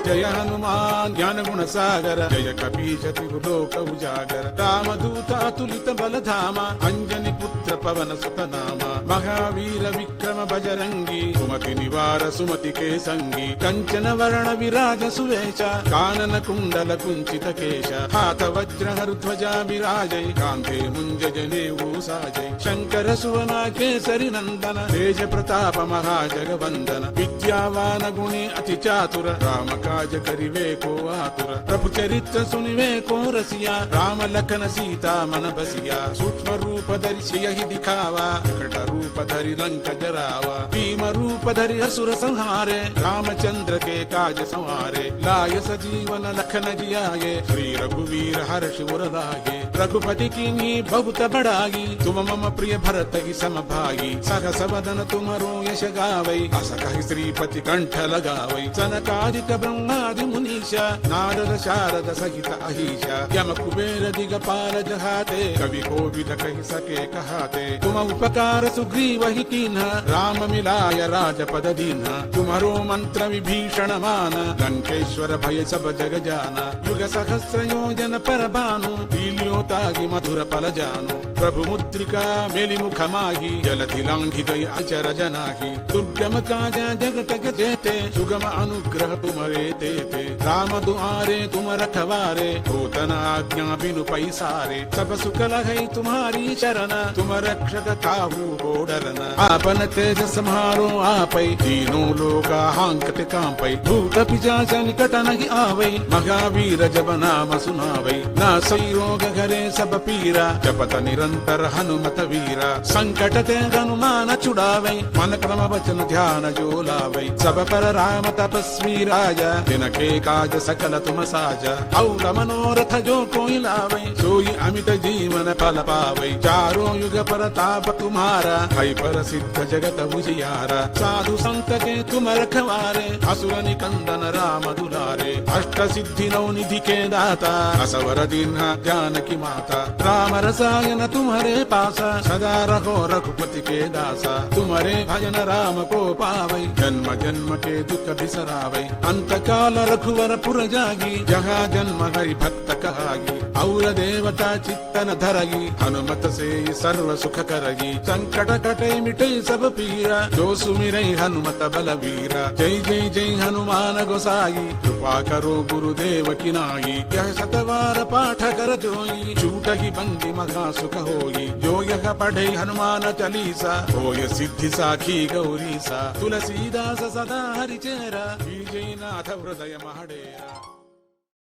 जय हनुमान ज्ञान गुण सागर जय कपीश त्रिलोक उजागर रामदूत अतुलित बल धामा अंजनी पुत्र पवन सुत नामा महावीर विक्रम बजरंगी सुमति निवार सुमति के संगी कंचन वर्ण विराज सुवेश कानन कुंडल कुंचित केश हाथ वज्र ध्वजा विराजय कांधे मुंज जनेऊ साजय शंकर सुवना केसरी नंदन तेज प्रताप महाजगवंदन विद्यावान गुणी अति चातुर राम काज करिवे को आतुर प्रभु चरित्र सुनिवे को रसिया राम लखन सीता मन बसिया सूक्ष्म रूप धरि सियहि दिखावा विकट रूप धरि लंक जरावा भीम रूप धरि असुर संहारे रामचंद्र के काज संवारे लाय सजीवन लखन जियाये श्री रघुवीर हर्ष उर लागे रघुपति कीन्ही बहुत बड़ाई तुम मम प्रिय भरत ही सम भाई सहस वदन तुम्हारो यश गावै अस कहि श्रीपति कंठ लगावै सनकादिक ब्रह्मादि मुनीषा नारद शारद सहित अहिषा यम कुबेर दिगपाल जहाते कवि कोविद कहि सके कहाते तुम उपकार सुग्रीव ही कीन्हा राम मिलाय राजपद दीन्हा तुम्हारो मंत्र विभीषण मान लंकेश्वर भय सब जग जाना युग सहस्र योजन पर भानु लील्योतागि मधुर फल जानु प्रभु मुद्रिका मेलि मुख माही जलधि लांघि गई अचर जनाही दुर्गम काज जगत जेते सुगम अनुग्रह तुम्हारे तेते राम दुआरे तुम रखवारे होतन आज्ञा बिनु पैसारे सब सुख लहै तुम्हारी शरण तुम रक्षक काहू को डरना आपन तेज सम्हारो आपै तीनों लोका हांकत कांपै भूत पिशाच निकट नहीं आवै महावीर जब नाम सुनावै नासै रोग घरे सब पीरा जपत निरंतर हनुमत वीरा संकट ते हनुमान छुड़ावै मन क्रम वचन ध्यान जो लावै सब पर राम तपस्वी राजा जिनके काज सकल तुम साजा और मनोरथ जो कोई लावै सोई अमित जीवन फल पावै चारों युग परताप तुम्हारा है पर सिद्ध जगत उजियारा साधु संत के तुम रखवारे असुर निकंदन राम दुलारे अष्ट सिद्धि नौ निधि के दाता असवर दीन्हा जानकी माता राम रसायन तुम्हारे पासा सदा रहो रघुपति के दासा तुम्हारे भजन राम को पावै जन्म जन्म के दुख बिसरावै अंत काल रघुवर पुर जागी जहाँ जन्म हरि भक्त कहागी और देवता चित्तन धरगी हनुमत से सर्व सुख करगी संकट कटे मिटे सब पीरा जो सुमिरै हनुमत बलवीरा जय जय जय हनुमान गोसाई कृपा करो गुरुदेव की नाई यह शतवार पाठ कर जोई छूट ही बंदी महा सुख होई जो यह पढ़े हनुमान चालीसा होय सिद्धि साखी गौरी सा तुलसीदास सदा हरिचेरा विजयनाथ हृदय महडेरा।